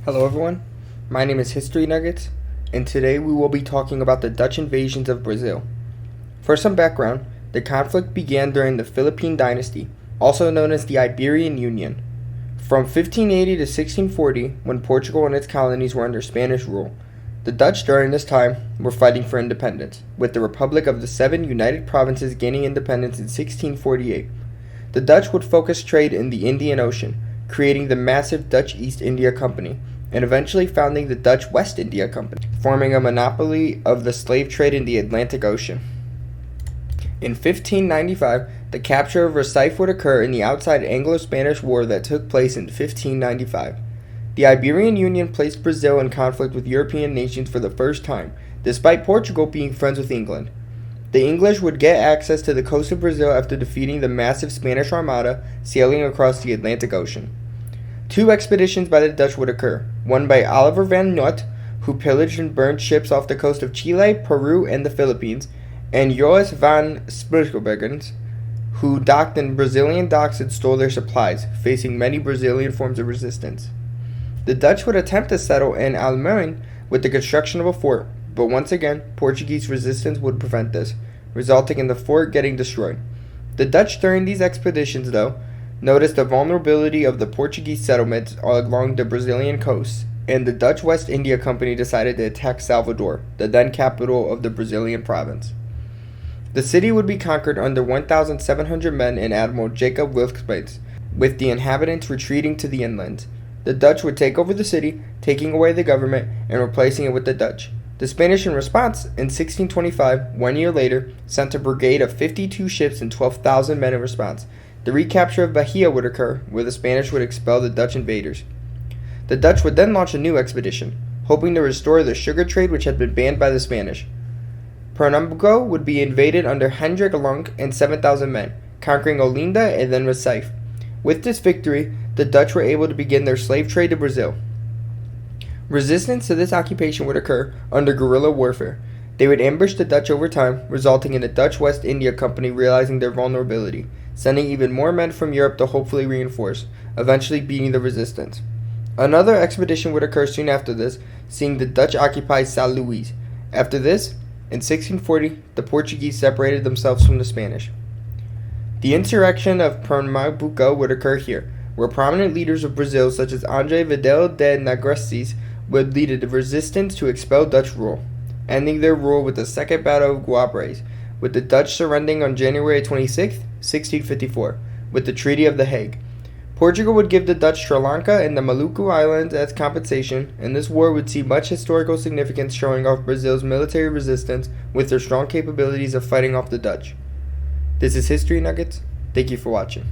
Hello everyone, my name is History Nuggets, and today we will be talking about the Dutch invasions of Brazil. For some background, the conflict began during the Philippine Dynasty, also known as the Iberian Union. From 1580 to 1640, when Portugal and its colonies were under Spanish rule, the Dutch during this time were fighting for independence, with the Republic of the Seven United Provinces gaining independence in 1648. The Dutch would focus trade in the Indian Ocean, creating the massive Dutch East India Company, and eventually founding the Dutch West India Company, forming a monopoly of the slave trade in the Atlantic Ocean. In 1595, the capture of Recife would occur in the outside Anglo-Spanish War that took place in 1595. The Iberian Union placed Brazil in conflict with European nations for the first time, despite Portugal being friends with England. The English would get access to the coast of Brazil after defeating the massive Spanish Armada sailing across the Atlantic Ocean. Two expeditions by the Dutch would occur, one by Oliver van Noort, who pillaged and burned ships off the coast of Chile, Peru, and the Philippines, and Joris van Spitsbergens, who docked in Brazilian docks and stole their supplies, facing many Brazilian forms of resistance. The Dutch would attempt to settle in Almere with the construction of a fort, but once again, Portuguese resistance would prevent this, resulting in the fort getting destroyed. The Dutch during these expeditions, though, noticed the vulnerability of the Portuguese settlements along the Brazilian coast, and the Dutch West India Company decided to attack Salvador, the then capital of the Brazilian province. The city would be conquered under 1,700 men and Admiral Jacob Wilkes, with the inhabitants retreating to the inland. The Dutch would take over the city, taking away the government and replacing it with the Dutch. The Spanish, in response, in 1625, 1 year later, sent a brigade of 52 ships and 12,000 men in response. The recapture of Bahia would occur, where the Spanish would expel the Dutch invaders. The Dutch would then launch a new expedition, hoping to restore the sugar trade which had been banned by the Spanish. Pernambuco would be invaded under Hendrik Lonck and 7,000 men, conquering Olinda and then Recife. With this victory, the Dutch were able to begin their slave trade to Brazil. Resistance to this occupation would occur under guerrilla warfare. They would ambush the Dutch over time, resulting in the Dutch West India Company realizing their vulnerability, sending even more men from Europe to hopefully reinforce, eventually beating the resistance. Another expedition would occur soon after this, seeing the Dutch occupy São Luís. After this, in 1640, the Portuguese separated themselves from the Spanish. The insurrection of Pernambuco would occur here, where prominent leaders of Brazil such as André Vidal de Negreiros would lead a resistance to expel Dutch rule, ending their rule with the Second Battle of Guabres, with the Dutch surrendering on January 26, 1654, with the Treaty of The Hague. Portugal would give the Dutch Sri Lanka and the Maluku Islands as compensation, and this war would see much historical significance, showing off Brazil's military resistance with their strong capabilities of fighting off the Dutch. This is History Nuggets. Thank you for watching.